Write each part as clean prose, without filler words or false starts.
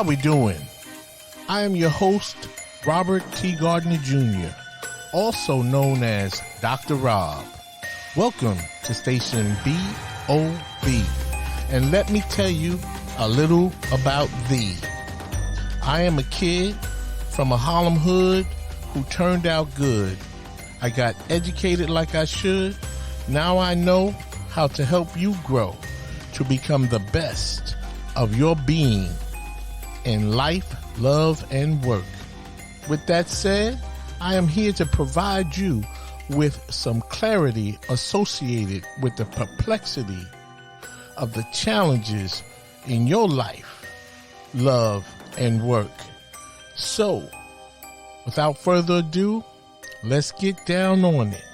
How we doing? I am your host, Robert T. Gardner Jr., also known as Dr. Rob. Welcome to Station BOB. And let me tell you a little about thee. I am a kid from a Harlem hood who turned out good. I got educated like I should. Now I know how to help you grow to become the best of your being in life, love, and work. With that said, I am here to provide you with some clarity associated with the perplexity of the challenges in your life, love, and work. So, without further ado, let's get down on it.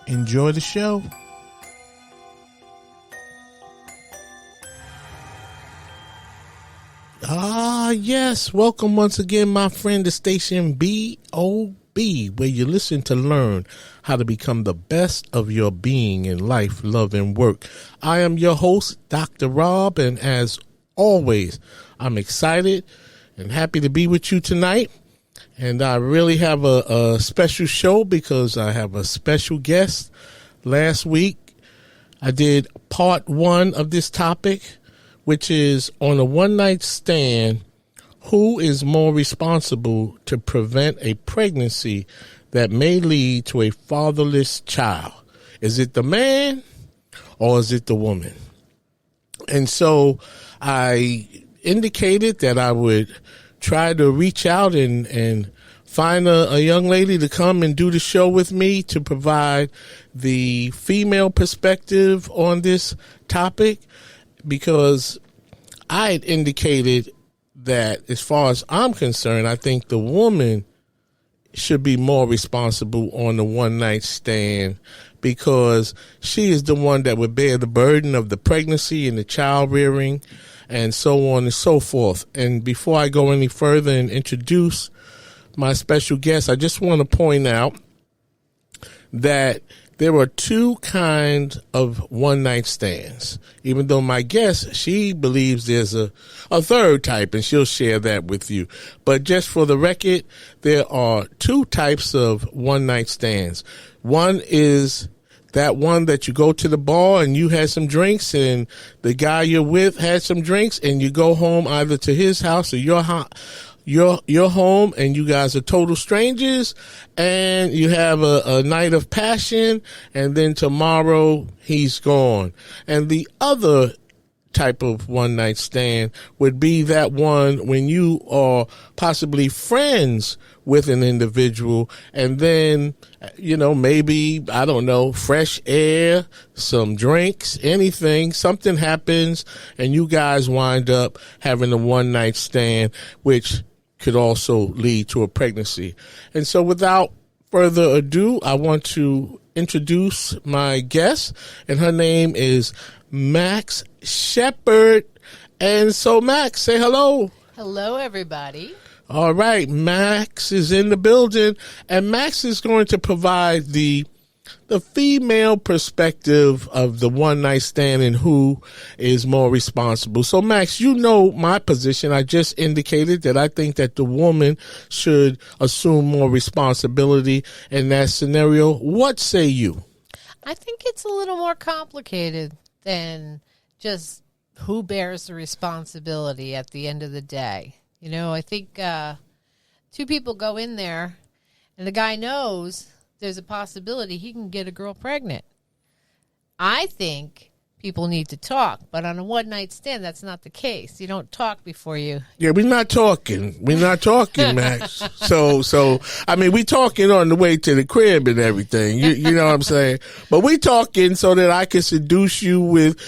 Enjoy the show. Yes. Welcome once again, my friend, to Station BOB, where you listen to learn how to become the best of your being in life, love, and work. I am your host, Dr. Rob, and as always, I'm excited and happy to be with you tonight. And I really have a special show because I have a special guest. Last week, I did part 1 of this topic, which is on a one-night stand, who is more responsible to prevent a pregnancy that may lead to a fatherless child? Is it the man or is it the woman? And so I indicated that I would try to reach out and find a young lady to come and do the show with me to provide the female perspective on this topic, because I had indicated that as far as I'm concerned, I think the woman should be more responsible on the one-night stand because she is the one that would bear the burden of the pregnancy and the child rearing and so on and so forth. And before I go any further and introduce my special guest, I just want to point out that there are 2 kinds of one-night stands, even though my guest, she believes there's a third type, and she'll share that with you. But just for the record, there are 2 types of one-night stands. One is that one that you go to the bar and you had some drinks and the guy you're with had some drinks and you go home either to his house or your home and you guys are total strangers and you have a night of passion and then tomorrow he's gone. And the other type of one night stand would be that one when you are possibly friends with an individual and then, maybe, I don't know, fresh air, some drinks, anything, something happens and you guys wind up having a one night stand, which could also lead to a pregnancy. And so without further ado, I want to introduce my guest, and her name is Max Shepard. And so, Max, say hello. Hello, everybody. All right, Max is in the building, and Max is going to provide the female perspective of the one night stand and who is more responsible. So, Max, you know my position. I just indicated that I think that the woman should assume more responsibility in that scenario. What say you? I think it's a little more complicated than just who bears the responsibility at the end of the day. I think 2 people go in there and the guy knows there's a possibility he can get a girl pregnant. I think people need to talk, but on a one-night stand, that's not the case. You don't talk before you. Yeah, we're not talking. We're not talking, Max. So, I mean, we talking on the way to the crib and everything. You know what I'm saying? But we talking so that I can seduce you with,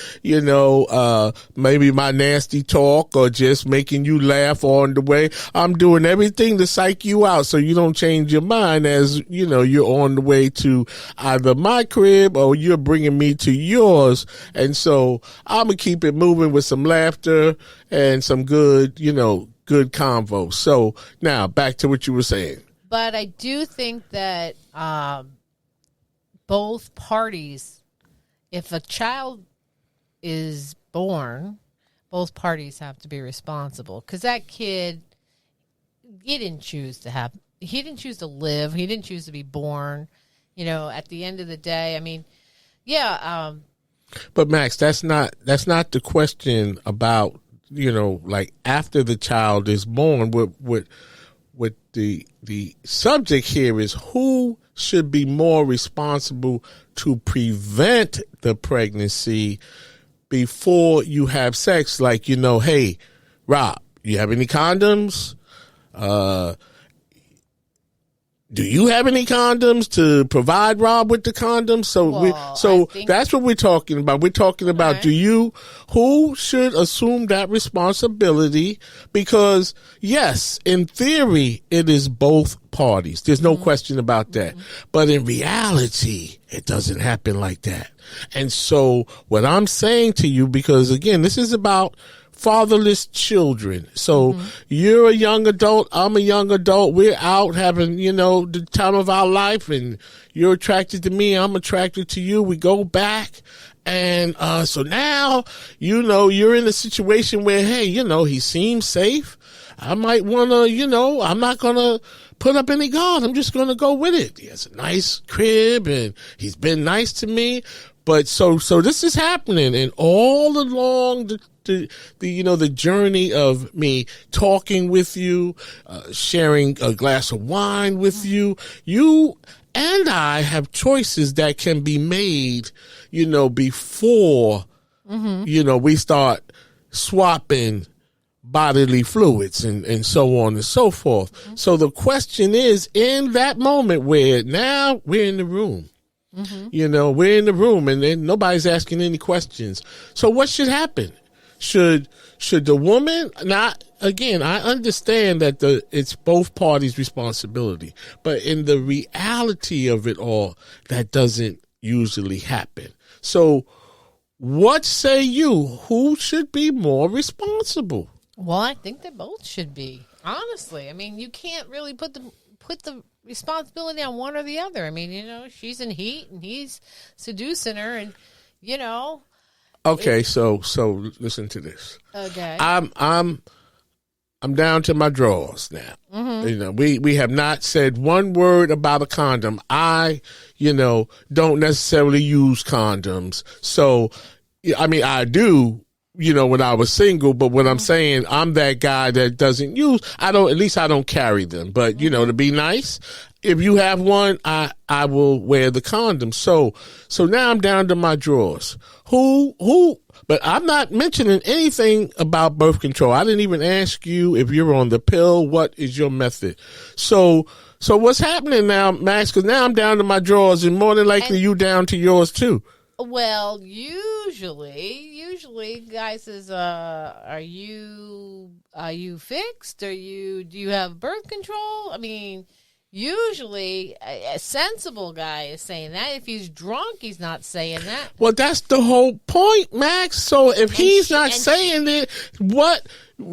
maybe my nasty talk or just making you laugh on the way. I'm doing everything to psych you out so you don't change your mind as, you're on the way to either my crib or you're bringing me to yours. And so I'm going to keep it moving with some laughter and some good, good convo. So now back to what you were saying. But I do think that both parties, if a child is born, both parties have to be responsible, because that kid, he didn't choose to live. He didn't choose to be born. At the end of the day, I mean, yeah. But Max, that's not the question about, like after the child is born. What the subject here is, who should be more responsible to prevent the pregnancy before you have sex? Like, hey, Rob, you have any condoms? Do you have any condoms to provide Rob with the condoms? So that's what we're talking about. We're talking about, who should assume that responsibility? Because yes, in theory, it is both parties. There's no question about that. But in reality, it doesn't happen like that. And so what I'm saying to you, because again, this is about fatherless children. So you're a young adult, I'm a young adult, we're out having, the time of our life, and you're attracted to me, I'm attracted to you, we go back. And so now, you're in a situation where, hey, he seems safe. I might want to, I'm not going to put up any guard. I'm just going to go with it. He has a nice crib and he's been nice to me. But so this is happening, and all along the journey of me talking with you, sharing a glass of wine with you, you and I have choices that can be made, before, we start swapping bodily fluids and so on and so forth. So the question is, in that moment where now we're in the room, we're in the room and then nobody's asking any questions. So what should happen? Should the woman not, again, I understand that it's both parties' responsibility, but in the reality of it all, that doesn't usually happen. So what say you? Who should be more responsible? Well, I think they both should be. Honestly, I mean, you can't really put the responsibility on one or the other. I mean, she's in heat and he's seducing her, and Okay, so listen to this. Okay, I'm down to my drawers now. We have not said one word about a condom. I, don't necessarily use condoms. So, I mean, I do, when I was single, but when I'm saying I'm that guy that doesn't use, at least I don't carry them. But, to be nice, if you have one, I will wear the condom. So now I'm down to my drawers. But I'm not mentioning anything about birth control. I didn't even ask you if you're on the pill. What is your method? So what's happening now, Max? Because now I'm down to my drawers, and more than likely you down to yours too. Well, usually, guys says, are you fixed? Do you have birth control? I mean, usually a sensible guy is saying that. If he's drunk, he's not saying that. Well, that's the whole point, Max. So if he's not saying it, what?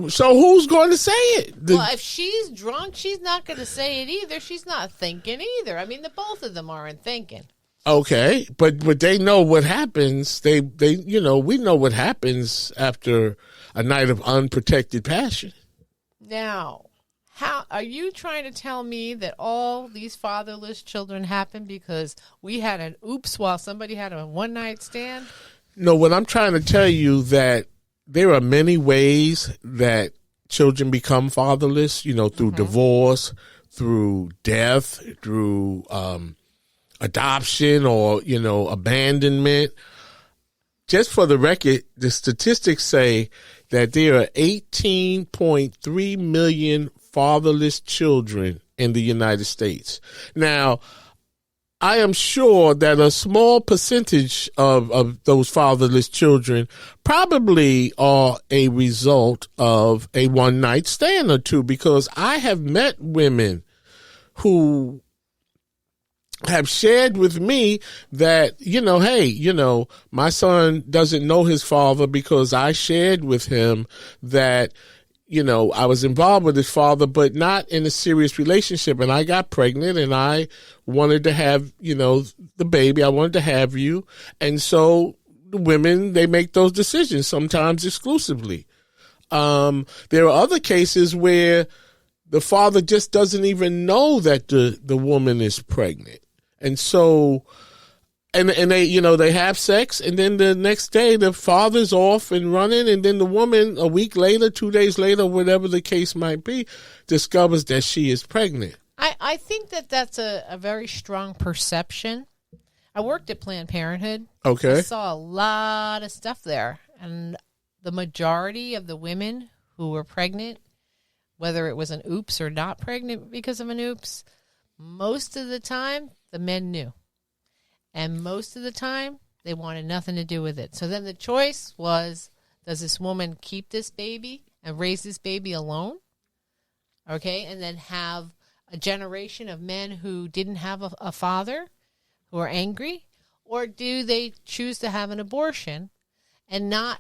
So who's going to say it? Well, if she's drunk, she's not going to say it either. She's not thinking either. I mean, the both of them aren't thinking. Okay, but they know what happens. They we know what happens after a night of unprotected passion. Now, how are you trying to tell me that all these fatherless children happen because we had an oops while somebody had a one night stand? No, what I'm trying to tell you that there are many ways that children become fatherless. Through divorce, through death, through adoption, or abandonment. Just for the record, the statistics say that there are 18.3 million fatherless children in the United States. Now, I am sure that a small percentage of those fatherless children probably are a result of a one night stand or two, because I have met women who have shared with me that, hey, my son doesn't know his father because I shared with him that, I was involved with his father, but not in a serious relationship. And I got pregnant and I wanted to have, the baby. I wanted to have you. And so the women, they make those decisions, sometimes exclusively. There are other cases where the father just doesn't even know that the woman is pregnant. And so, and they, they have sex, and then the next day the father's off and running, and then the woman a week later, 2 days later, whatever the case might be, discovers that she is pregnant. I think that's a very strong perception. I worked at Planned Parenthood. Okay. I saw a lot of stuff there, and the majority of the women who were pregnant, whether it was an oops or not pregnant because of an oops, most of the time the men knew. And most of the time, they wanted nothing to do with it. So then the choice was, does this woman keep this baby and raise this baby alone? Okay, and then have a generation of men who didn't have a father, who are angry? Or do they choose to have an abortion and not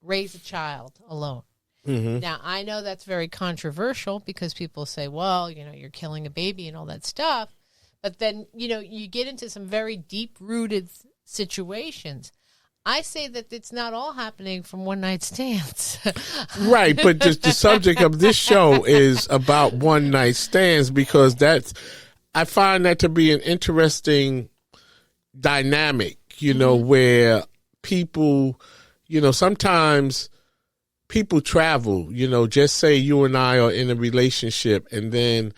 raise a child alone? Mm-hmm. Now, I know that's very controversial because people say, well, you're killing a baby and all that stuff. But then, you get into some very deep-rooted situations. I say that it's not all happening from one-night stands. Right, but the subject of this show is about one-night stands because I find that to be an interesting dynamic, where people, sometimes people travel, just say you and I are in a relationship and then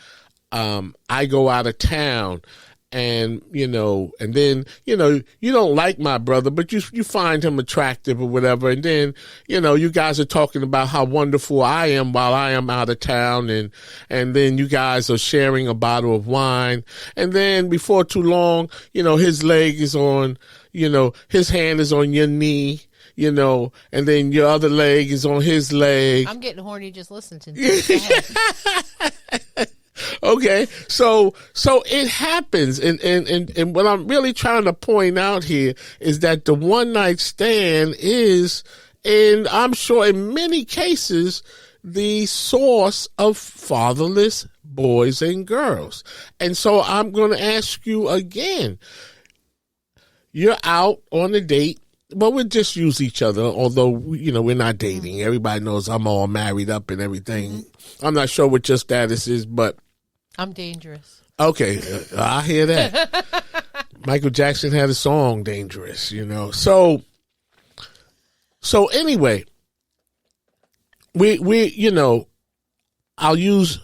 I go out of town and then, you don't like my brother, but you find him attractive or whatever. And then, you guys are talking about how wonderful I am while I am out of town. And then you guys are sharing a bottle of wine. And then before too long, his leg is on, his hand is on your knee. And then your other leg is on his leg. I'm getting horny just listening to this. Okay, so it happens, and what I'm really trying to point out here is that the one night stand is, and I'm sure in many cases, the source of fatherless boys and girls. And so I'm going to ask you again. You're out on a date. Well, we just use each other, although, we're not dating. Everybody knows I'm all married up and everything. I'm not sure what your status is, but I'm dangerous. Okay, I hear that. Michael Jackson had a song, Dangerous, So anyway, we I'll use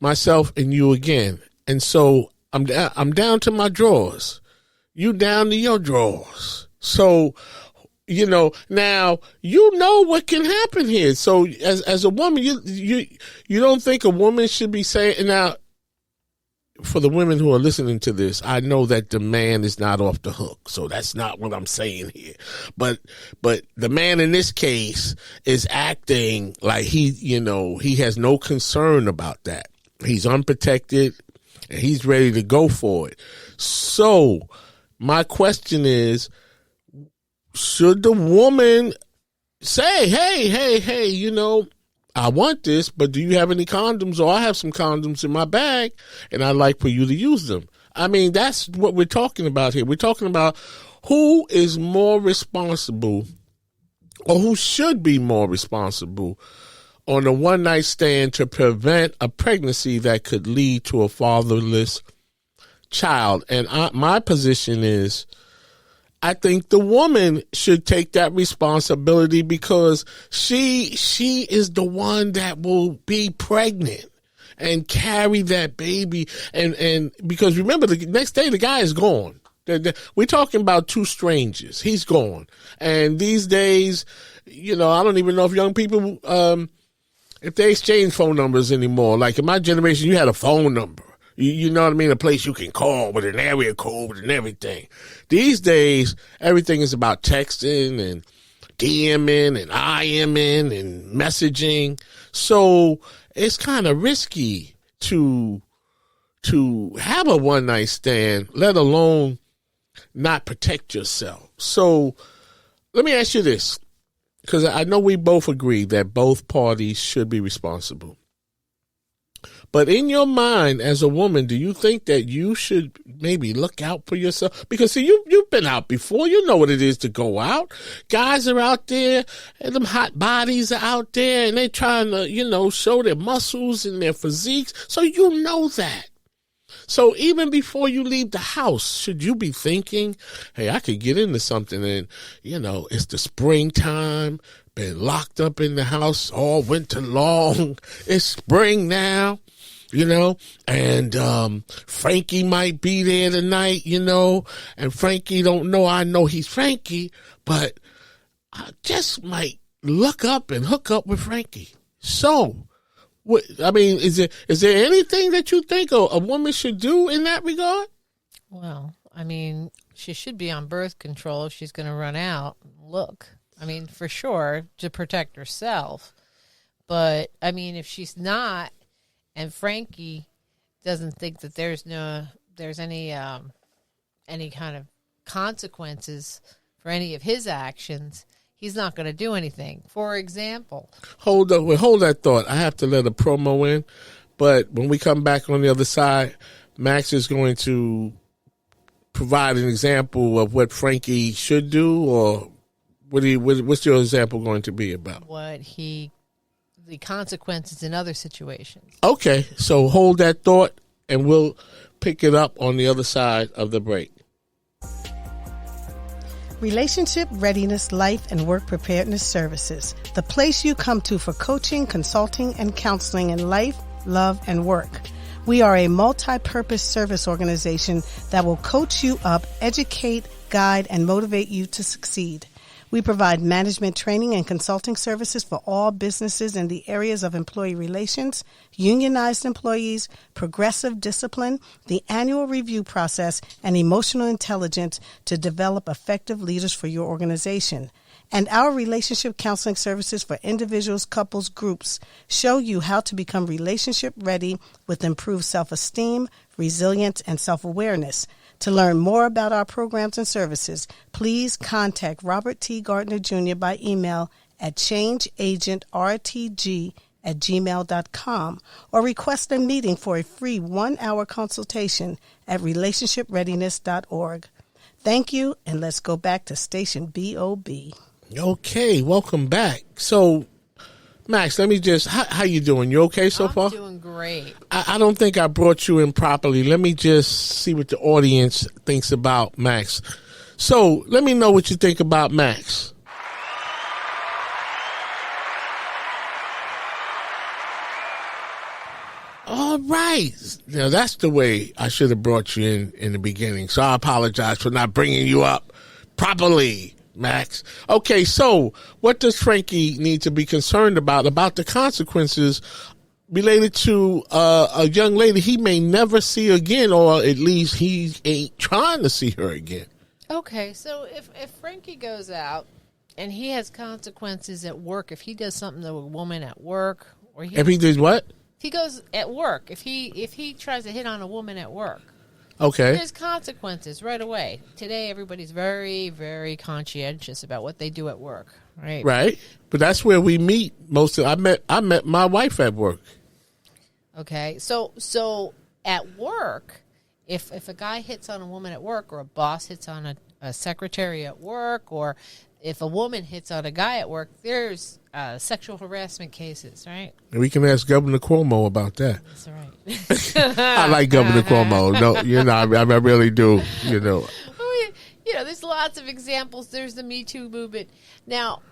myself and you again. And so I'm down to my drawers. You down to your drawers. So, now what can happen here. So as a woman, you don't think a woman should be saying, now, for the women who are listening to this, I know that the man is not off the hook. So that's not what I'm saying here. But the man in this case is acting like he has no concern about that. He's unprotected and he's ready to go for it. So my question is, should the woman say, hey, I want this, but do you have any condoms? Or I have some condoms in my bag and I'd like for you to use them. I mean, that's what we're talking about here. We're talking about who is more responsible or who should be more responsible on a one night stand to prevent a pregnancy that could lead to a fatherless child. And my position is, I think the woman should take that responsibility because she is the one that will be pregnant and carry that baby. And because remember, the next day the guy is gone. We're talking about two strangers. He's gone. And these days, I don't even know if young people, if they exchange phone numbers anymore. Like in my generation, you had a phone number. You know what I mean? A place you can call with an area code and everything. These days, everything is about texting and DMing and IMing and messaging. So it's kind of risky to have a one night stand, let alone not protect yourself. So let me ask you this, because I know we both agree that both parties should be responsible. But in your mind as a woman, do you think that you should maybe look out for yourself? Because see, you've been out before. You know what it is to go out. Guys are out there and them hot bodies are out there and they trying to, show their muscles and their physiques. So you know that. So even before you leave the house, should you be thinking, hey, I could get into something and, it's the springtime, been locked up in the house all winter long. It's spring now, and Frankie might be there tonight, and Frankie don't know I know he's Frankie, but I just might look up and hook up with Frankie. So, is there anything that you think a woman should do in that regard? Well, she should be on birth control if she's going to run out. Look, for sure, to protect herself. But, if she's not, and Frankie doesn't think that there's any kind of consequences for any of his actions, he's not going to do anything. For example. Hold that thought. I have to let a promo in. But when we come back on the other side, Max is going to provide an example of what Frankie should do, or what's your example going to be about? The consequences in other situations. Okay, so hold that thought, and we'll pick it up on the other side of the break. Relationship Readiness Life and Work Preparedness Services, the place you come to for coaching, consulting, and counseling in life, love, and work. We are a multi-purpose service organization that will coach you up, educate, guide, and motivate you to succeed. We provide management training and consulting services for all businesses in the areas of employee relations, unionized employees, progressive discipline, the annual review process, and emotional intelligence to develop effective leaders for your organization. And our relationship counseling services for individuals, couples, groups show you how to become relationship ready with improved self-esteem, resilience, and self-awareness. To learn more about our programs and services, please contact Robert T. Gardner Jr. by email at changeagentrtg@gmail.com or request a meeting for a free 1-hour consultation at relationshipreadiness.org. Thank you, and let's go back to Station BOB. Okay, welcome back. So, Max, let me how you doing? You okay so far? I'm doing great. I don't think I brought you in properly. Let me just see what the audience thinks about Max. So, let me know what you think about Max. All right. Now, that's the way I should have brought you in the beginning. So, I apologize for not bringing you up properly, Max. Okay, so what does Frankie need to be concerned about the consequences related to a young lady he may never see again, or at least he ain't trying to see her again? Okay, so if Frankie goes out and he has consequences at work, if he does something to a woman at work, or if he did what? If he goes at work, if he tries to hit on a woman at work, okay, there's consequences right away. Today, everybody's very, very conscientious about what they do at work, right? Right, but that's where we meet I met my wife at work. Okay, so at work, if a guy hits on a woman at work, or a boss hits on a secretary at work, or if a woman hits on a guy at work, there's sexual harassment cases, right? We can ask Governor Cuomo about that. That's right. I like Governor Cuomo. No, I really do. There's lots of examples. There's the Me Too movement. Now,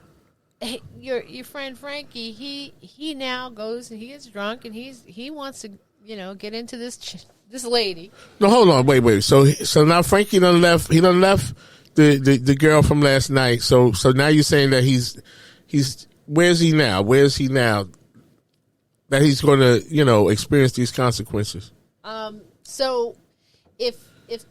your friend Frankie, he now goes and he gets drunk and he wants to get into this lady. No, hold on, wait. So now Frankie done left. He done left the girl from last night. So now you're saying that he's where's he now? Where's he now? That he's going to experience these consequences. So if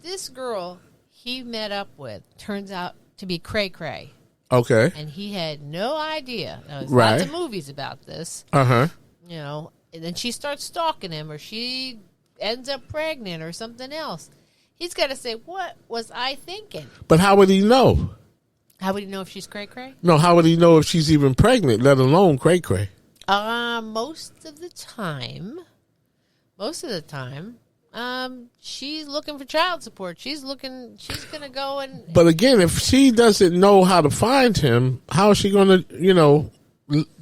this girl he met up with turns out to be cray-cray. Okay. And he had no idea. There's right. lots of movies about this. Uh-huh. And then she starts stalking him, or she ends up pregnant or something else. He's got to say, what was I thinking? But how would he know? How would he know if she's cray-cray? No, how would he know if she's even pregnant, let alone cray-cray? Most of the time, most of the time, she's looking for child support. She's going to go and... But again, if she doesn't know how to find him, how is she going to,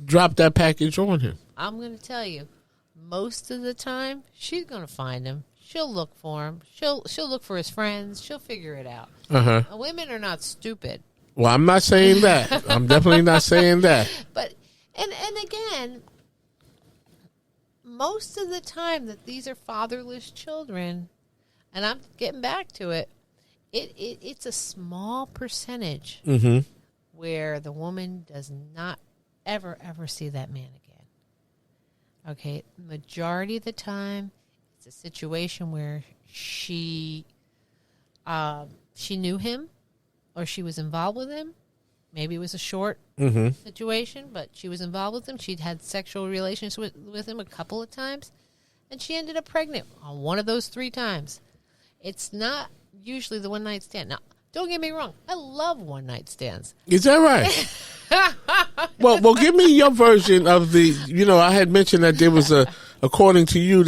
drop that package on him? I'm going to tell you, most of the time, she's going to find him. She'll look for him. She'll look for his friends. She'll figure it out. Uh-huh. Women are not stupid. Well, I'm not saying that. I'm definitely not saying that. But, and again, most of the time that these are fatherless children, and I'm getting back to it, it's a small percentage where the woman does not ever see that man again. Okay, majority of the time, it's a situation where she knew him, or she was involved with him. Maybe it was a short situation, but she was involved with him. She'd had sexual relations with him a couple of times, and she ended up pregnant on one of those 3 times. It's not usually the one-night stand. Now, don't get me wrong. I love one-night stands. Is that right? well, give me your version of the, I had mentioned that there was according to you,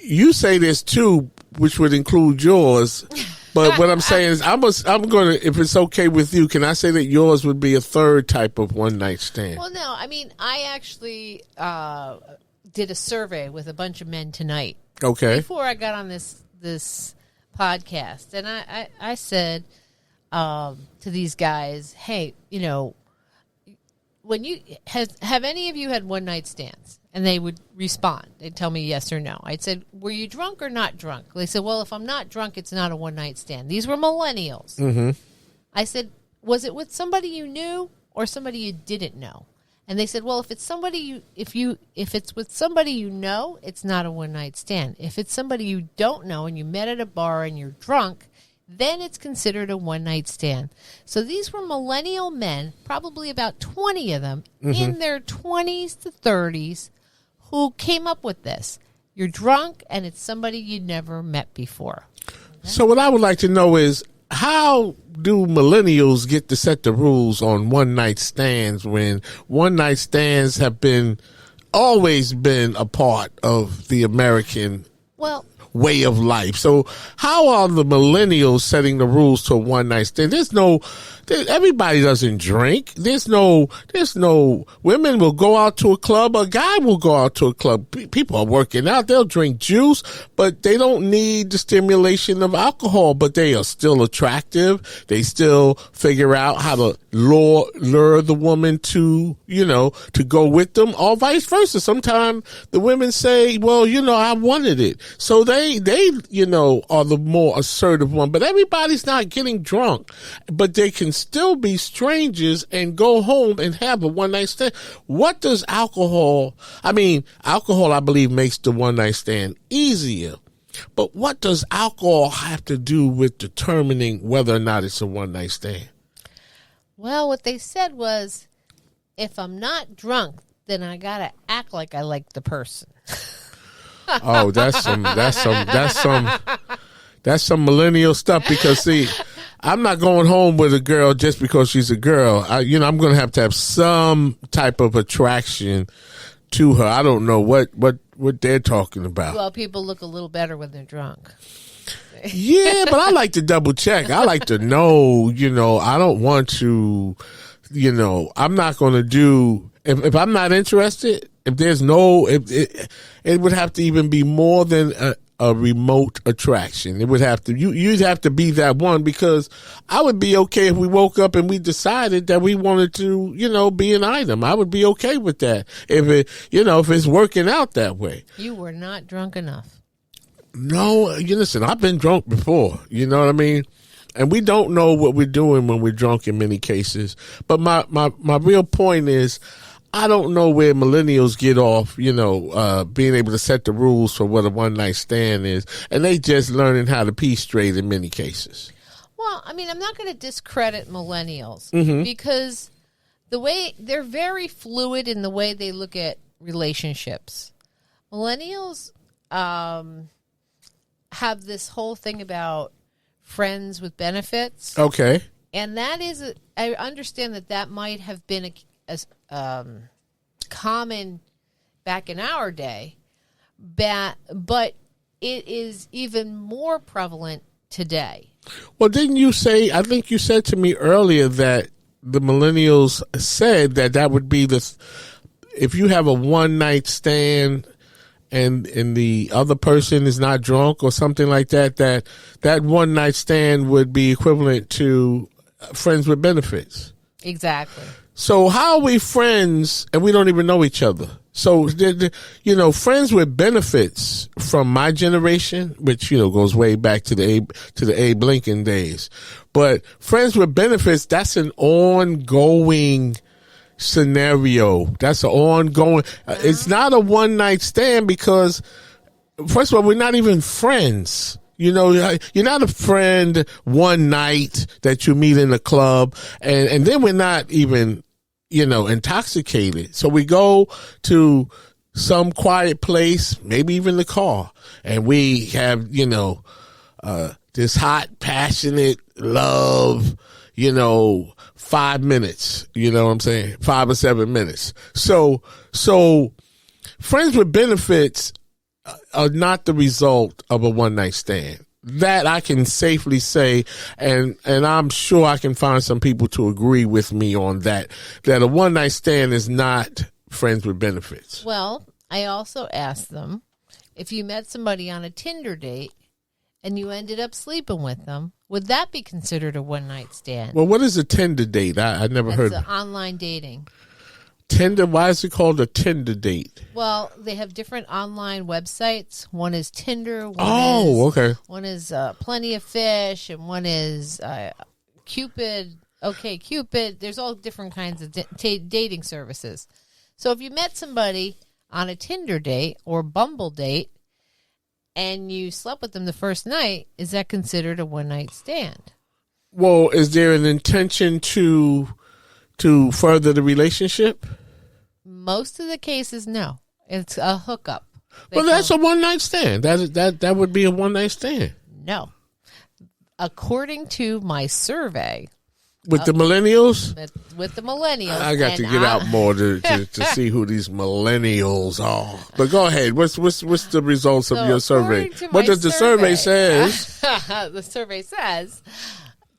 you say there's 2, which would include yours. But what I'm saying is, I'm going to, if it's okay with you, can I say that yours would be a 3rd type of one-night stand? Well, no. I mean, I actually did a survey with a bunch of men tonight. Okay. Before I got on this podcast. And I said to these guys, hey, when you have any of you had one-night stands? And they would respond. They'd tell me yes or no. I'd said, were you drunk or not drunk? They said, well, if I'm not drunk, it's not a one-night stand. These were millennials. Mm-hmm. I said, was it with somebody you knew or somebody you didn't know? And they said, well, if it's with somebody you know, it's not a one-night stand. If it's somebody you don't know and you met at a bar and you're drunk, then it's considered a one-night stand. So these were millennial men, probably about 20 of them, in their 20s to 30s, who came up with this. You're drunk, and it's somebody you never met before. Okay? So what I would like to know is, how do millennials get to set the rules on one-night stands when one-night stands have always been a part of the American way of life? So how are the millennials setting the rules to a one-night stand? Everybody doesn't drink. There's no women will go out to a club. A guy will go out to a club. People are working out. They'll drink juice, but they don't need the stimulation of alcohol, but they are still attractive. They still figure out how to lure the woman to go with them, or vice versa. Sometimes the women say, well, I wanted it. So they are the more assertive one, but everybody's not getting drunk, but they can still be strangers and go home and have a one-night stand. What does alcohol, I believe makes the one-night stand easier, but what does alcohol have to do with determining whether or not it's a one-night stand? Well, what they said was, if I'm not drunk, then I gotta act like I like the person. Oh, that's some millennial stuff, because see, I'm not going home with a girl just because she's a girl. I'm going to have some type of attraction to her. I don't know what they're talking about. Well, people look a little better when they're drunk. Yeah, but I like to double check. I like to know, I don't want to, I'm not going to do, if I'm not interested, if there's it would have to even be more than a remote attraction. It would have to, you'd have to be that one, because I would be okay if we woke up and we decided that we wanted to, be an item. I would be okay with that if it's working out that way. You were not drunk enough. No, listen, I've been drunk before, you know what I mean? And we don't know what we're doing when we're drunk in many cases. But my real point is, I don't know where millennials get off, being able to set the rules for what a one-night stand is. And they just learning how to pee straight in many cases. Well, I'm not going to discredit millennials because the way they're very fluid in the way they look at relationships. Millennials have this whole thing about friends with benefits. Okay. And that is, I understand that might have been a common back in our day, but it is even more prevalent today. Well, didn't you say, I think you said to me earlier that the millennials said that would be if you have a one night stand and the other person is not drunk or something like that, that one night stand would be equivalent to friends with benefits. Exactly. So how are we friends and we don't even know each other? So, friends with benefits from my generation, which, goes way back to the Abe Lincoln days. But friends with benefits, that's an ongoing scenario. That's an ongoing, it's not a one night stand because, first of all, we're not even friends. You're not a friend one night that you meet in a club and then we're not even, intoxicated. So we go to some quiet place, maybe even the car, and we have, this hot, passionate love, 5 minutes, you know what I'm saying? 5 or 7 minutes. So friends with benefits are not the result of a one night stand. That I can safely say, and I'm sure I can find some people to agree with me on that a one night stand is not friends with benefits. Well, I also asked them, if you met somebody on a Tinder date and you ended up sleeping with them, would that be considered a one night stand? Well, what is a Tinder date? I never heard. It's online dating. Tinder? Why is it called a Tinder date? Well, they have different online websites. One is Tinder. Okay. One is Plenty of Fish, and one is Cupid. Okay, Cupid. There's all different kinds of dating services. So if you met somebody on a Tinder date or Bumble date, and you slept with them the first night, is that considered a one night stand? Well, is there an intention to further the relationship? Most of the cases, no. It's a hookup. Well, that's a one night stand. That would be a one night stand. No. According to my survey, with the millennials? With the millennials. I got to get out more to see who these millennials are. But go ahead. What's the results of your survey? What does the survey says? The survey says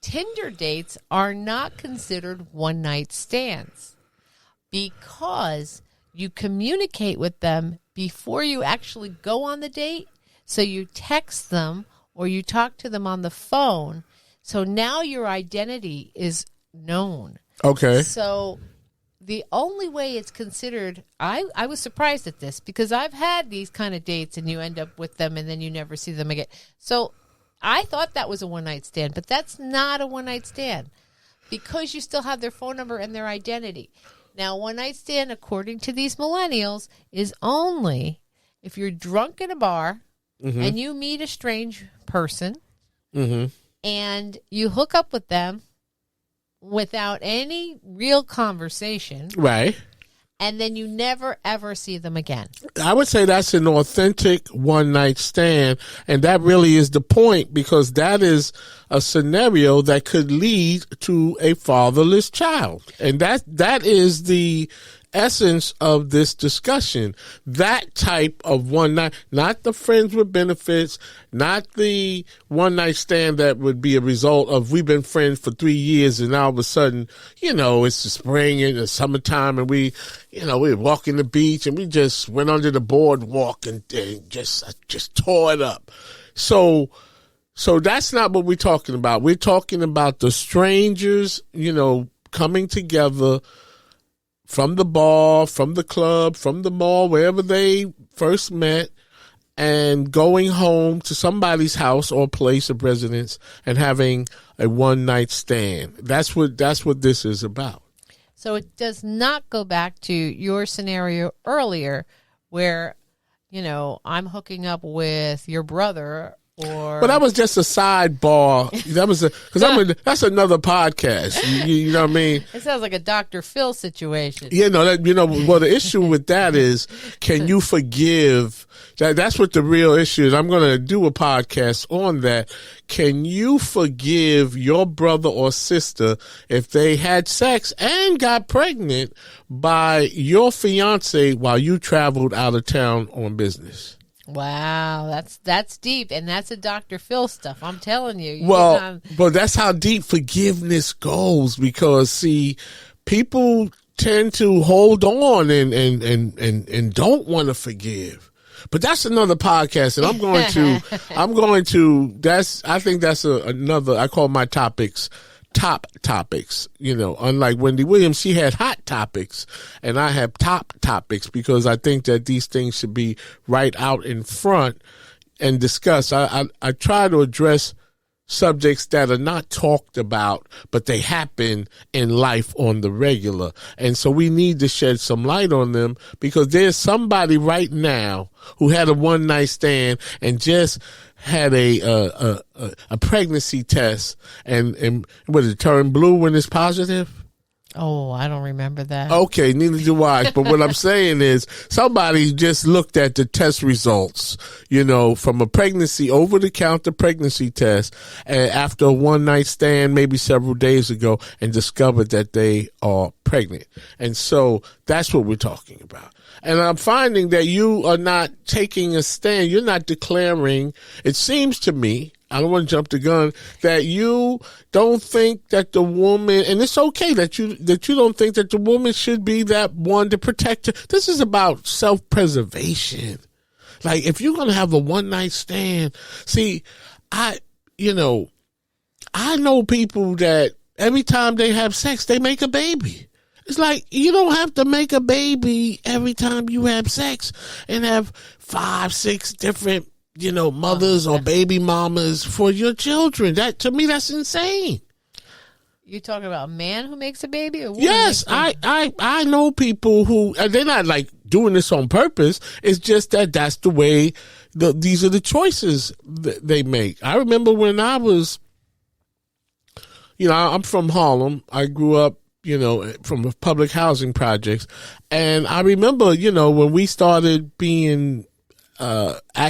Tinder dates are not considered one night stands because you communicate with them before you actually go on the date. So you text them or you talk to them on the phone. So now your identity is known. Okay. So the only way it's considered, I was surprised at this because I've had these kind of dates and you end up with them and then you never see them again. So I thought that was a one-night stand, but that's not a one-night stand because you still have their phone number and their identity. Now, one-night stand, according to these millennials, is only if you're drunk in a bar and you meet a strange person and you hook up with them without any real conversation. Right. And then you never, ever see them again. I would say that's an authentic one-night stand, and that really is the point because that is a scenario that could lead to a fatherless child. And that is the essence of this discussion. That type of one night, not the friends with benefits, not the one night stand that would be a result of we've been friends for 3 years and all of a sudden, it's the spring and the summertime and we were walking the beach and we just went under the boardwalk and just tore it up. So that's not what we're talking about. We're talking about the strangers, coming together from the bar, from the club, from the mall, wherever they first met, and going home to somebody's house or place of residence and having a one-night stand. That's what this is about. So it does not go back to your scenario earlier where, I'm hooking up with your brother But that was just a sidebar. That's another podcast. You know what I mean? It sounds like a Dr. Phil situation. Well, the issue with that is, can you forgive? That's what the real issue is. I'm going to do a podcast on that. Can you forgive your brother or sister if they had sex and got pregnant by your fiance while you traveled out of town on business? Wow, that's deep, and that's a Dr. Phil stuff. I'm telling you. Well, but that's how deep forgiveness goes, because see, people tend to hold on and don't want to forgive. But that's another podcast, and I think that's another, I call my topics top topics. Unlike Wendy Williams, she had hot topics, and I have top topics, because I think that these things should be right out in front and discussed. I try to address subjects that are not talked about, but they happen in life on the regular. And so we need to shed some light on them, because there's somebody right now who had a one night stand and just had a pregnancy test, and was it turned blue when it's positive? Oh, I don't remember that. Okay, neither do I. But what I'm saying is, somebody just looked at the test results, from a pregnancy, over-the-counter pregnancy test, and after a one-night stand, maybe several days ago, and discovered that they are pregnant. And so that's what we're talking about. And I'm finding that you are not taking a stand. You're not declaring, it seems to me, I don't want to jump the gun, that you don't think that the woman, and it's okay that you don't think that the woman should be that one to protect her. This is about self-preservation. Like, if you're going to have a one night stand, see, I know people that every time they have sex, they make a baby. It's like, you don't have to make a baby every time you have sex and have 5, 6 different mothers or baby mamas for your children. That, to me, that's insane. You talking about a man who makes a baby? Or a woman? Yes, I know people who, and they're not like doing this on purpose. It's just that that's the way these are the choices that they make. I remember when I was, I'm from Harlem. I grew up, from public housing projects. And I remember, when we started being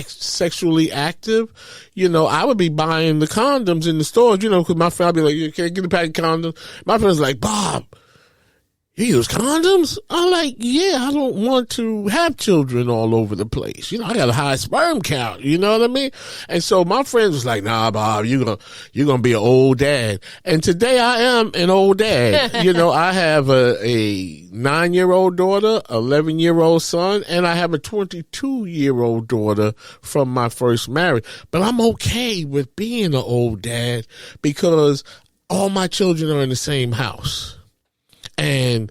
sexually active, I would be buying the condoms in the stores, because my friend would be like, you can't get a pack of condoms. My friend's like, Bob, you use condoms? I'm like, yeah, I don't want to have children all over the place. I got a high sperm count. You know what I mean? And so my friend was like, nah, Bob, you're going to be an old dad. And today I am an old dad. I have a 9-year-old daughter, 11-year-old son, and I have a 22-year-old daughter from my first marriage. But I'm okay with being an old dad, because all my children are in the same house. And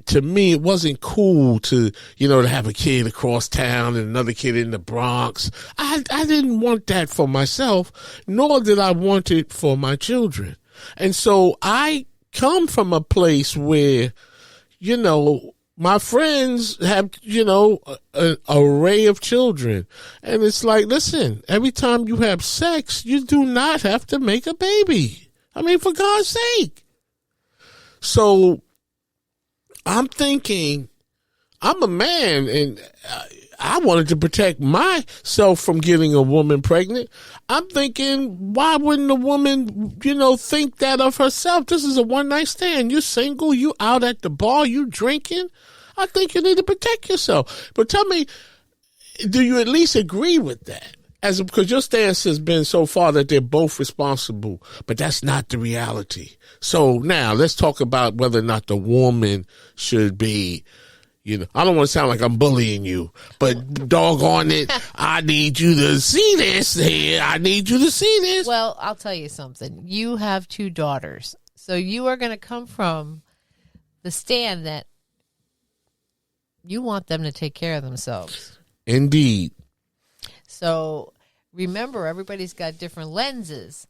to me, it wasn't cool to have a kid across town and another kid in the Bronx. I didn't want that for myself, nor did I want it for my children. And so I come from a place where, my friends have, an array of children. And it's like, listen, every time you have sex, you do not have to make a baby. I mean, for God's sake. So I'm thinking, I'm a man, and I wanted to protect myself from getting a woman pregnant. I'm thinking, why wouldn't a woman, think that of herself? This is a one night stand. You're single. You out at the bar. You drinking. I think you need to protect yourself. But tell me, do you at least agree with that? Because your stance has been so far that they're both responsible, but that's not the reality. So now let's talk about whether or not the woman should be, I don't want to sound like I'm bullying you, but doggone it, I need you to see this here. I need you to see this. Well, I'll tell you something. You have 2 daughters, so you are going to come from the stand that you want them to take care of themselves. Indeed. So remember, everybody's got different lenses.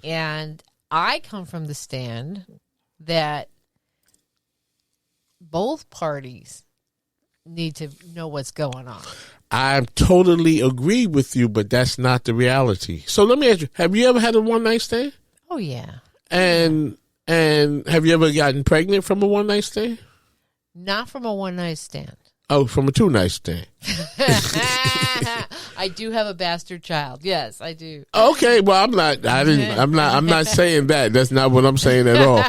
And I come from the stand that both parties need to know what's going on. I totally agree with you, but that's not the reality. So let me ask you, have you ever had a one night stand? Oh, yeah. And have you ever gotten pregnant from a one night stand? Not from a one night stand. Oh, from a 2-night stand. I do have a bastard child. Yes, I do. Okay, well, I'm not saying that. That's not what I'm saying at all.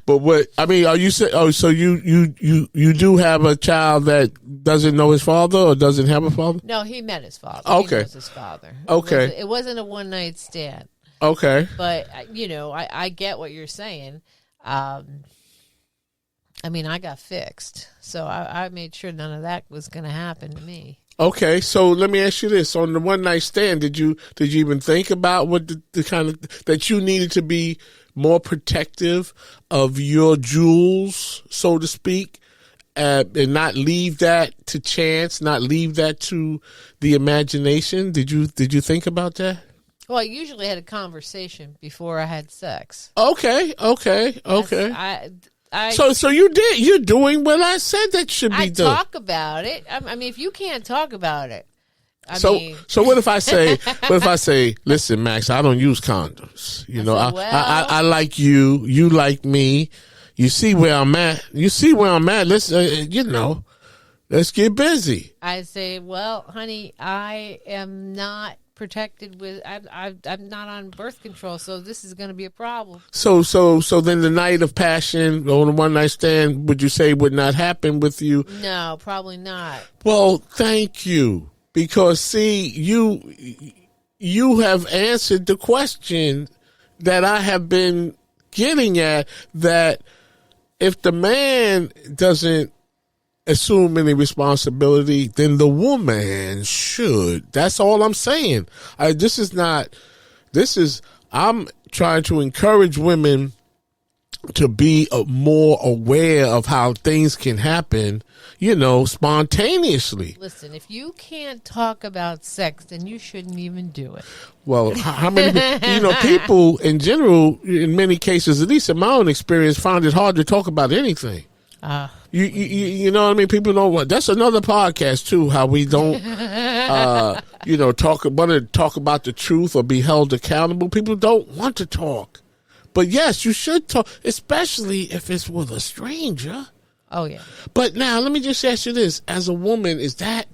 But what I mean, are you say? Oh, so you do have a child that doesn't know his father or doesn't have a father? No, he met his father. Okay, he knows his father. Okay, it wasn't a one night stand. Okay, but I get what you're saying. I mean, I got fixed, so I made sure none of that was going to happen to me. Okay, so let me ask you this: on the one night stand, did you even think about what the kind of that you needed to be more protective of your jewels, so to speak, and not leave that to chance, not leave that to the imagination? Did you think about that? Well, I usually had a conversation before I had sex. Okay. So you did. You're doing what I said that should be done. I talk about it. I mean, if you can't talk about it, so what if I say, listen, Max, I don't use condoms. I like you. You like me. You see where I'm at. Let's let's get busy. I say, well, honey, I am not protected with. I'm not on birth control, so this is going to be a problem. So then the night of passion or the one night stand, would you say would not happen with you? No, probably not. Well, thank you, because see, you have answered the question that I have been getting at, that if the man doesn't assume any responsibility, then the woman should. That's all I'm saying. I'm trying to encourage women to be more aware of how things can happen, spontaneously. Listen, if you can't talk about sex, then you shouldn't even do it. Well, how many, people in general, in many cases, at least in my own experience, find it hard to talk about anything. You know what I mean? People know what. That's another podcast too. How we don't, want to talk about the truth or be held accountable. People don't want to talk, but yes, you should talk, especially if it's with a stranger. Oh yeah. But now let me just ask you this: as a woman, is that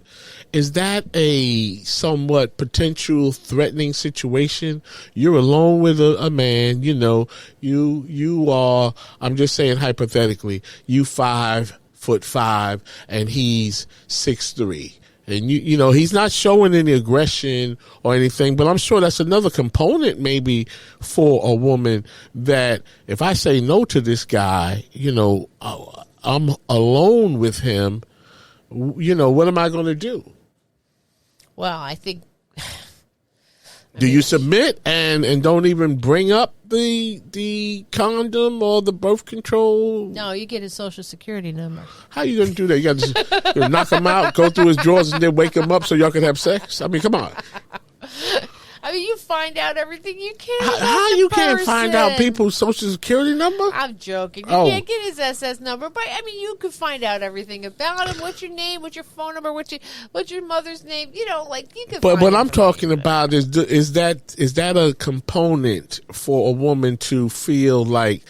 a somewhat potential threatening situation? You're alone with a man, you are, I'm just saying hypothetically, you 5'5" and he's 6'3". And he's not showing any aggression or anything, but I'm sure that's another component maybe for a woman, that if I say no to this guy, I'm alone with him, what am I going to do? Well, I think. Do you submit and don't even bring up the condom or the birth control? No, you get his social security number. How you going to do that? You got to just knock him out, go through his drawers, and then wake him up so y'all can have sex? I mean, come on. I mean, you find out everything you can. How you can't find out people's social security number? I'm joking. You can't get his SS number, but I mean, you could find out everything about him. What's your name? What's your phone number? What's your mother's name? You could. But what I'm talking about is that a component for a woman to feel like,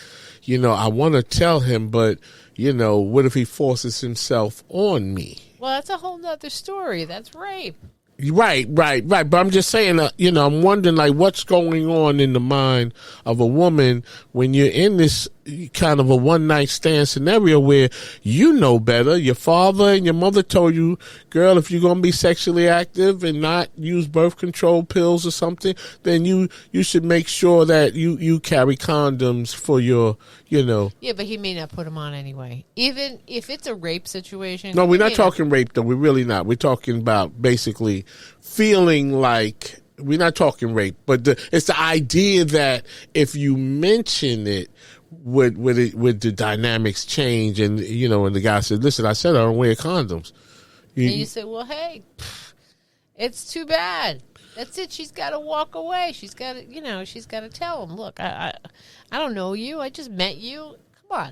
I want to tell him, but what if he forces himself on me? Well, that's a whole nother story. That's rape. Right. But I'm just saying, I'm wondering, like, what's going on in the mind of a woman when you're in this kind of a one-night stand scenario where you know better. Your father and your mother told you, girl, if you're going to be sexually active and not use birth control pills or something, then you should make sure that you carry condoms for your, Yeah, but he may not put them on anyway. Even if it's a rape situation. No, we're not talking rape, though. We're really not. We're talking about basically feeling like, we're not talking rape, but it's the idea that if you mention it, would the dynamics change? And and the guy said, "Listen, I said I don't wear condoms." And you say, "Well, hey, it's too bad. That's it. She's got to walk away. She's got to, she's got to tell him, look, I don't know you. I just met you. Come on."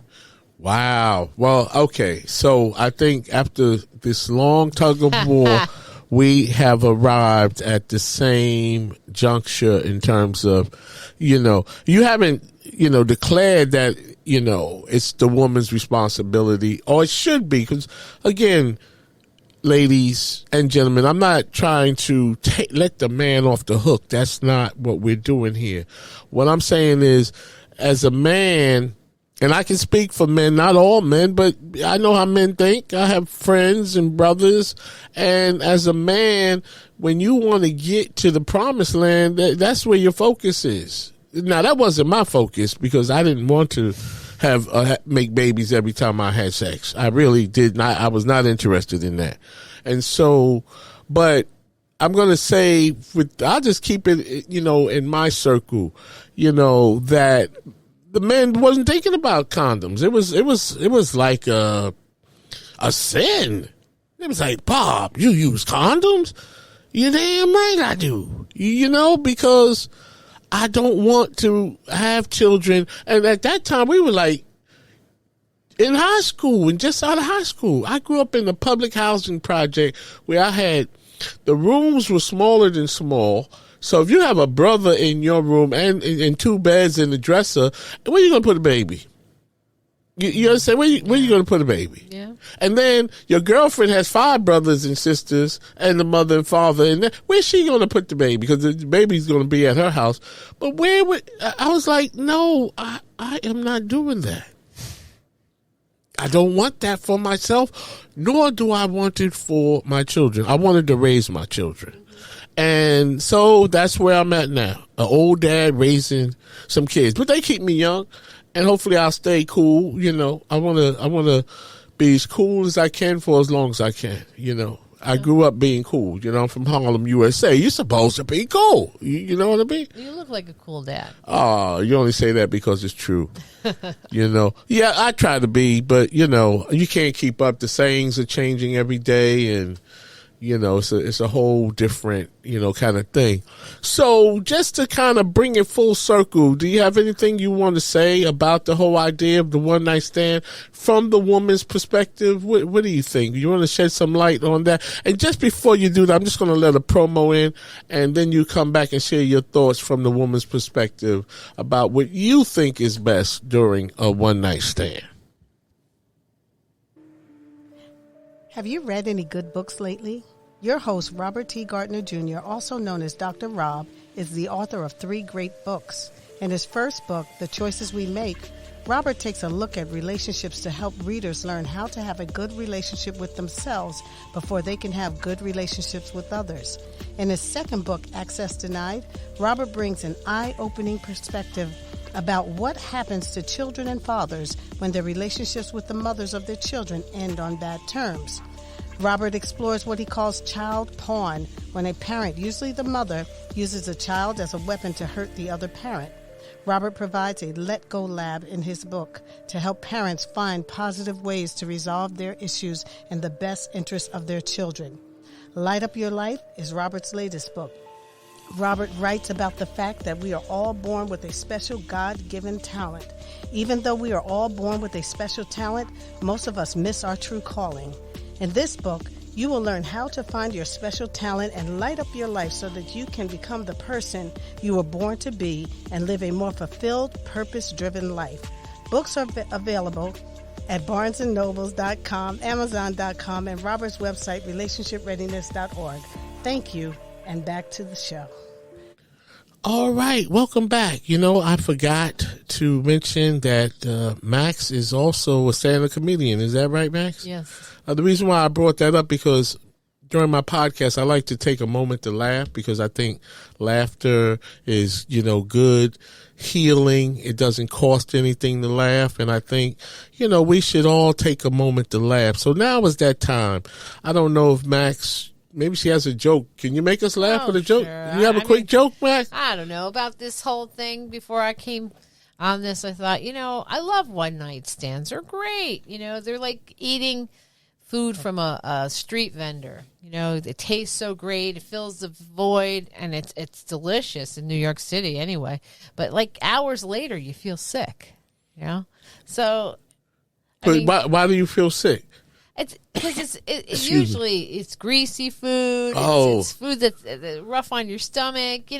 Wow. Well, okay. So I think after this long tug of war, we have arrived at the same juncture in terms of, you haven't, declared that, it's the woman's responsibility, or it should be. Because, again, ladies and gentlemen, I'm not trying to let the man off the hook. That's not what we're doing here. What I'm saying is, as a man, And I can speak for men, not all men, but I know how men think. I have friends and brothers. And as a man, when you want to get to the promised land, that's where your focus is. Now, that wasn't my focus because I didn't want to make babies every time I had sex. I really did not. I was not interested in that. And so, but I'm going to say, I'll just keep it, in my circle, that the man wasn't thinking about condoms. It was like a sin. It was like, Bob, you use condoms? You damn right I do. Because I don't want to have children. And at that time, we were like in high school and just out of high school. I grew up in a public housing project where the rooms were smaller than small. So if you have a brother in your room and 2 beds and a dresser, where are you going to put a baby? You understand? Where you going to put a baby? Yeah. And then your girlfriend has 5 brothers and sisters and the mother and father. And where's she going to put the baby? Because the baby's going to be at her house. But I was like, no, I am not doing that. I don't want that for myself, nor do I want it for my children. I wanted to raise my children. And so that's where I'm at now. An old dad raising some kids. But they keep me young, and hopefully I'll stay cool. I wanna be as cool as I can for as long as I can. I grew up being cool. I'm from Harlem, USA. You're supposed to be cool. You know what I mean? You look like a cool dad. Oh, you only say that because it's true. Yeah, I try to be, but you can't keep up. The sayings are changing every day, and it's a whole different, kind of thing. So just to kind of bring it full circle, do you have anything you want to say about the whole idea of the one night stand from the woman's perspective? What do you think? You want to shed some light on that? And just before you do that, I'm just going to let a promo in, and then you come back and share your thoughts from the woman's perspective about what you think is best during a one night stand. Have you read any good books lately? Your host, Robert T. Gardner Jr., also known as Dr. Rob, is the author of 3 great books. In his first book, The Choices We Make, Robert takes a look at relationships to help readers learn how to have a good relationship with themselves before they can have good relationships with others. In his second book, Access Denied, Robert brings an eye-opening perspective about what happens to children and fathers when their relationships with the mothers of their children end on bad terms. Robert explores what he calls child porn, when a parent, usually the mother, uses a child as a weapon to hurt the other parent. Robert provides a let-go lab in his book to help parents find positive ways to resolve their issues in the best interest of their children. Light Up Your Life is Robert's latest book. Robert writes about the fact that we are all born with a special God-given talent. Even though we are all born with a special talent, most of us miss our true calling. In this book, you will learn how to find your special talent and light up your life so that you can become the person you were born to be and live a more fulfilled, purpose-driven life. Books are available at barnesandnobles.com, amazon.com, and Robert's website, relationshipreadiness.org. Thank you, and back to the show. All right, welcome back. I forgot to mention that Max is also a stand-up comedian. Is that right, Max? Yes. The reason why I brought that up because during my podcast, I like to take a moment to laugh because I think laughter is, good, healing. It doesn't cost anything to laugh. And I think, we should all take a moment to laugh. So now is that time. I don't know if Max... Maybe she has a joke. Can you make us laugh with a joke? Sure. You have a quick joke, Max? I don't know about this whole thing. Before I came on this, I thought, I love one-night stands. They're great. They're like eating food from a street vendor. It tastes so great. It fills the void, and it's delicious in New York City anyway. But like hours later, you feel sick. So, why do you feel sick? It's because it's greasy food. Oh. It's food that's rough on your stomach.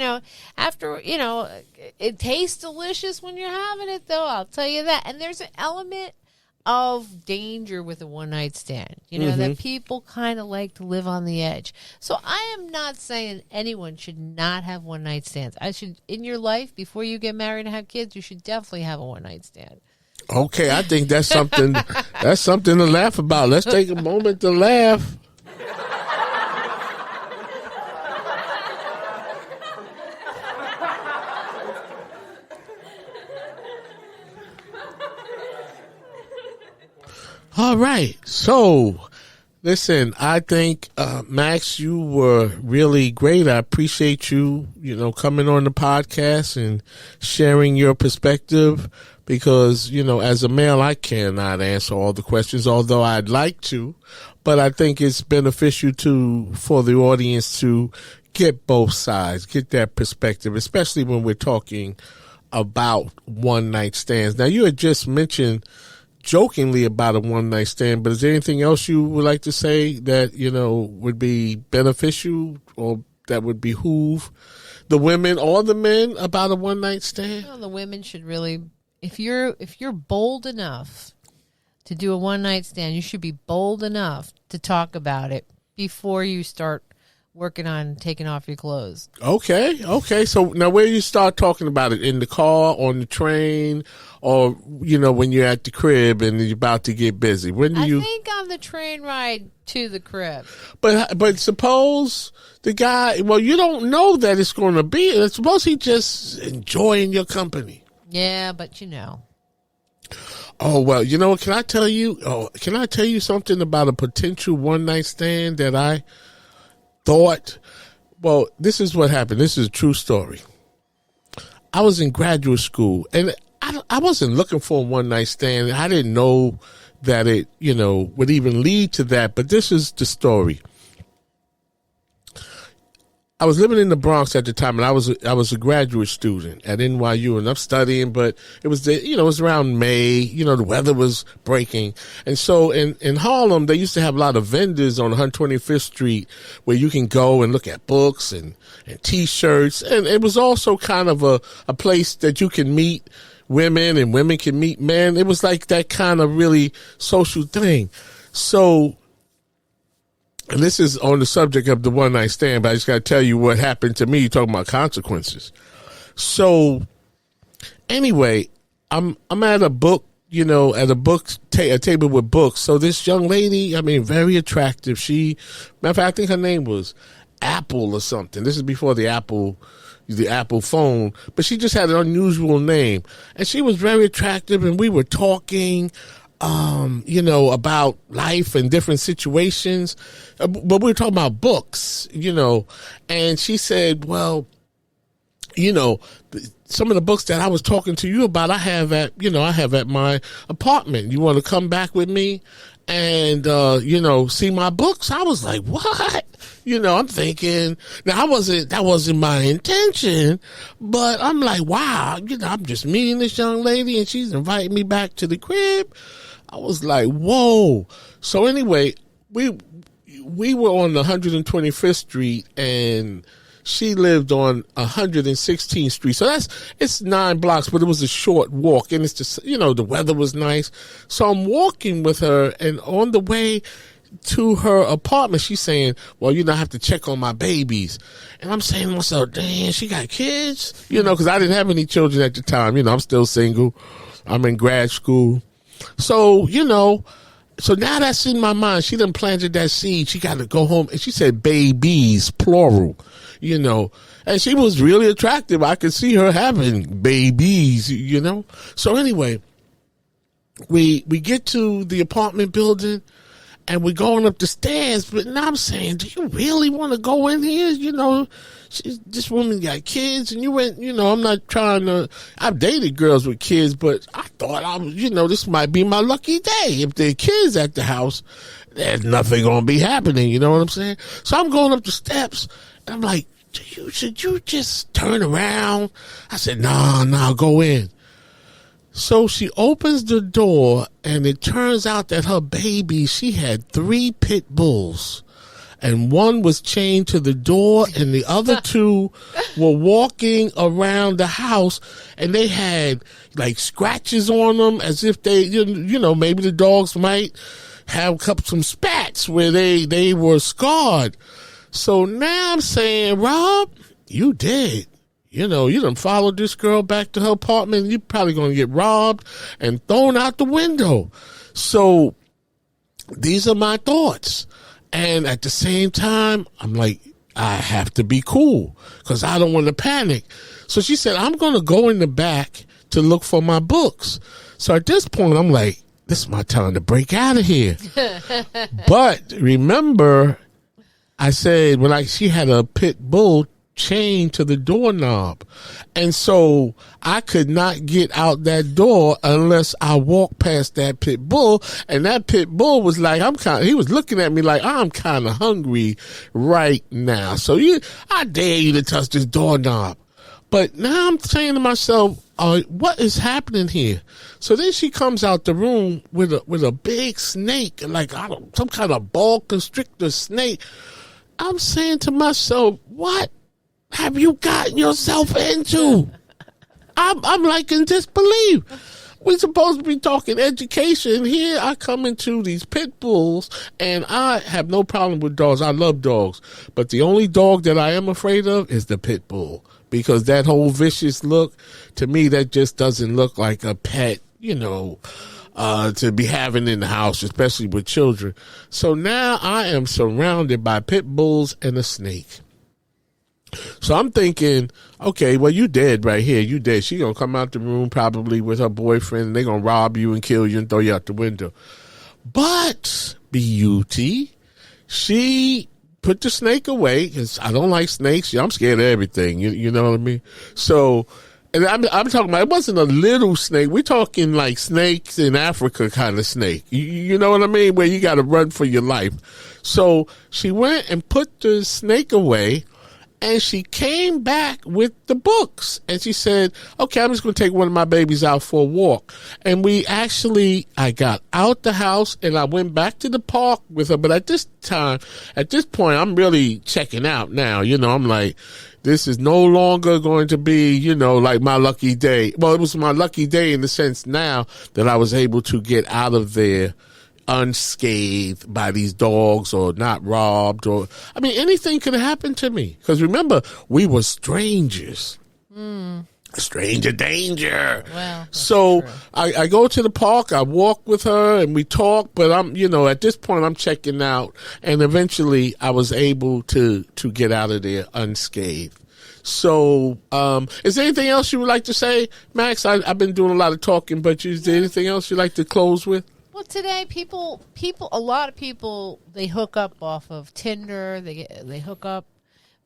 After it tastes delicious when you're having it, though. I'll tell you that. And there's an element of danger with a one night stand. That people kind of like to live on the edge. So I am not saying anyone should not have one night stands. In your life before you get married and have kids, you should definitely have a one night stand. Okay, I think that's something to laugh about. Let's take a moment to laugh. All right. So, listen, I think, Max, you were really great. I appreciate you, coming on the podcast and sharing your perspective because, as a male, I cannot answer all the questions, although I'd like to, but I think it's beneficial for the audience to get both sides, get that perspective, especially when we're talking about one night stands. Now, you had just mentioned jokingly about a one night stand, but is there anything else you would like to say that, would be beneficial or that would behoove the women or the men about a one night stand? Well, the women should really, if you're bold enough to do a one night stand, you should be bold enough to talk about it before you start working on taking off your clothes. Okay. So now where you start talking about it? In the car, on the train, or, when you're at the crib and you're about to get busy? When do I think on the train ride to the crib. But suppose the guy, well, you don't know that it's going to be. Suppose he just enjoying your company. Yeah, but Oh, well, what? Can I tell you something about a potential one night stand that I thought? Well, this is what happened. This is a true story. I was in graduate school and I wasn't looking for a one night stand. I didn't know that it, would even lead to that. But this is the story. I was living in the Bronx at the time, and I was a graduate student at NYU, and I'm studying. But it was it was around May. The weather was breaking, and so in Harlem they used to have a lot of vendors on 125th Street where you can go and look at books and T-shirts, and it was also kind of a place that you can meet women and women can meet men. It was like that kind of really social thing. So. And this is on the subject of the one night stand, but I just got to tell you what happened to me. You're talking about consequences. So anyway, I'm at a book, at a table with books. So this young lady, very attractive. Matter of fact, I think her name was Apple or something. This is before the Apple phone, but she just had an unusual name, and she was very attractive. And we were talking, about life and different situations, but we were talking about books, and she said, well, some of the books that I was talking to you about, I have at my apartment. You want to come back with me and, see my books? I was like, what? I'm thinking, now that wasn't my intention, but I'm like, wow, I'm just meeting this young lady and she's inviting me back to the crib. I was like, whoa. So anyway, we were on 125th Street and she lived on 116th Street. So it's 9 blocks, but it was a short walk. And it's just, the weather was nice. So I'm walking with her, and on the way to her apartment, she's saying, well, I have to check on my babies. And I'm saying to myself, damn, she got kids? Because I didn't have any children at the time. I'm still single. I'm in grad school. So, so now that's in my mind. She done planted that seed. She got to go home. And she said babies, plural, and she was really attractive. I could see her having babies, So anyway, we get to the apartment building and we're going up the stairs. But now I'm saying, do you really want to go in here? This woman got kids, and you went, I'm not trying to, I've dated girls with kids, but I thought I was, this might be my lucky day. If there are kids at the house, there's nothing going to be happening. You know what I'm saying? So I'm going up the steps, and I'm like, should you just turn around? I said, nah, go in. So she opens the door, and it turns out that her baby, she had 3 pit bulls. And one was chained to the door, and the other 2 were walking around the house, and they had like scratches on them as if they, maybe the dogs might have some spats where they were scarred. So now I'm saying, Rob, you did. You know, you done followed this girl back to her apartment. You're probably going to get robbed and thrown out the window. So these are my thoughts. And at the same time, I'm like, I have to be cool because I don't want to panic. So she said, I'm going to go in the back to look for my books. So at this point, I'm like, this is my time to break out of here. But remember, I said she had a pit bull chained to the doorknob. And so I could not get out that door unless I walked past that pit bull. And that pit bull was like, he was looking at me like, I'm kind of hungry right now. So I dare you to touch this doorknob. But now I'm saying to myself, what is happening here? So then she comes out the room with a big snake, like some kind of boa constrictor snake. I'm saying to myself, what have you gotten yourself into? I'm like in disbelief. We're supposed to be talking education. Here I come into these pit bulls, and I have no problem with dogs. I love dogs. But the only dog that I am afraid of is the pit bull, because that whole vicious look, to me, that just doesn't look like a pet, to be having in the house, especially with children. So now I am surrounded by pit bulls and a snake. So I'm thinking, okay, well, you dead right here. You dead. She going to come out the room probably with her boyfriend, and they going to rob you and kill you and throw you out the window. But, beauty, she put the snake away, because I don't like snakes. I'm scared of everything. You know what I mean? So, and I'm talking about, it wasn't a little snake. We're talking like snakes in Africa kind of snake. You know what I mean? Where you got to run for your life. So she went and put the snake away, and she came back with the books. And she said, okay, I'm just going to take one of my babies out for a walk. And I got out the house and I went back to the park with her. But at this point, I'm really checking out now. I'm like, this is no longer going to be, like my lucky day. Well, it was my lucky day in the sense now that I was able to get out of there unscathed by these dogs, or not robbed, or anything could have happened to me, because remember, we were strangers. Stranger danger. Well, so I go to the park, I walk with her and we talk, but I'm at this point I'm checking out, and eventually I was able to get out of there unscathed. So is there anything else you would like to say, Max? I've been doing a lot of talking, but is there anything else you'd like to close with? Well, today a lot of people, they hook up off of Tinder. They hook up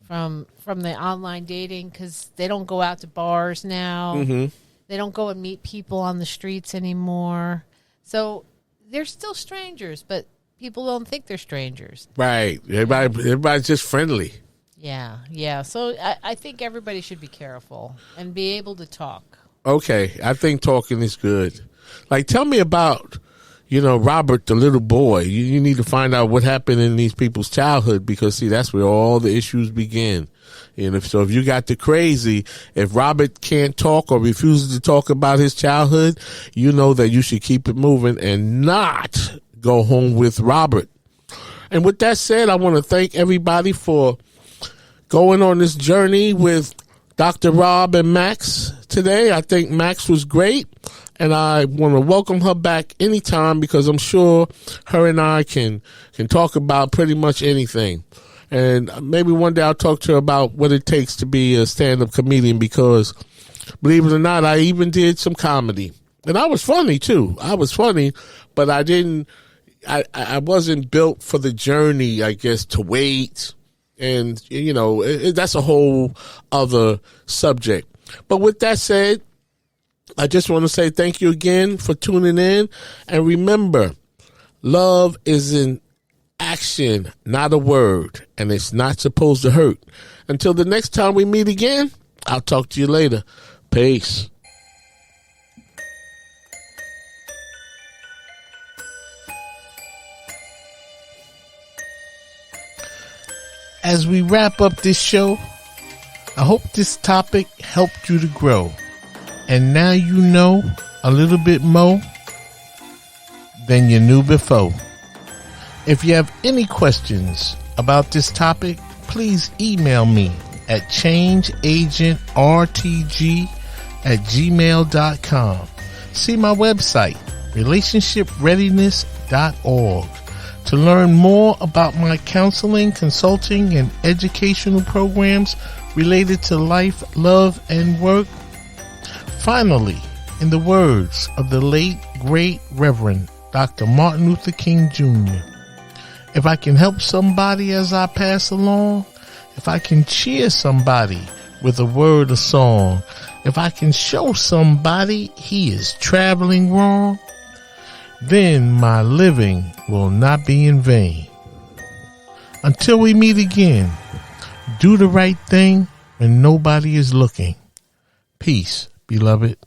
from the online dating, because they don't go out to bars now. Mm-hmm. They don't go and meet people on the streets anymore. So they're still strangers, but people don't think they're strangers. Right. Everybody's just friendly. Yeah. So I think everybody should be careful and be able to talk. Okay. I think talking is good. Like, tell me about, Robert, the little boy. You need to find out what happened in these people's childhood, because, see, that's where all the issues begin. And if you got the crazy, if Robert can't talk or refuses to talk about his childhood, you know that you should keep it moving and not go home with Robert. And with that said, I want to thank everybody for going on this journey with Dr. Rob and Max today. I think Max was great, and I want to welcome her back anytime, because I'm sure her and I can talk about pretty much anything. And maybe one day I'll talk to her about what it takes to be a stand-up comedian, because believe it or not, I even did some comedy. And I was funny too. But I wasn't built for the journey, I guess, to wait. And, that's a whole other subject. But with that said, I just want to say thank you again for tuning in. And remember, love is an action, not a word. And it's not supposed to hurt. Until the next time we meet again, I'll talk to you later. Peace. As we wrap up this show, I hope this topic helped you to grow. And now you know a little bit more than you knew before. If you have any questions about this topic, please email me at changeagentrtg@gmail.com. See my website, relationshipreadiness.org, to learn more about my counseling, consulting, and educational programs related to life, love, and work. Finally, in the words of the late, great Reverend Dr. Martin Luther King Jr., if I can help somebody as I pass along, if I can cheer somebody with a word or song, if I can show somebody he is traveling wrong, then my living will not be in vain. Until we meet again, do the right thing when nobody is looking. Peace, beloved.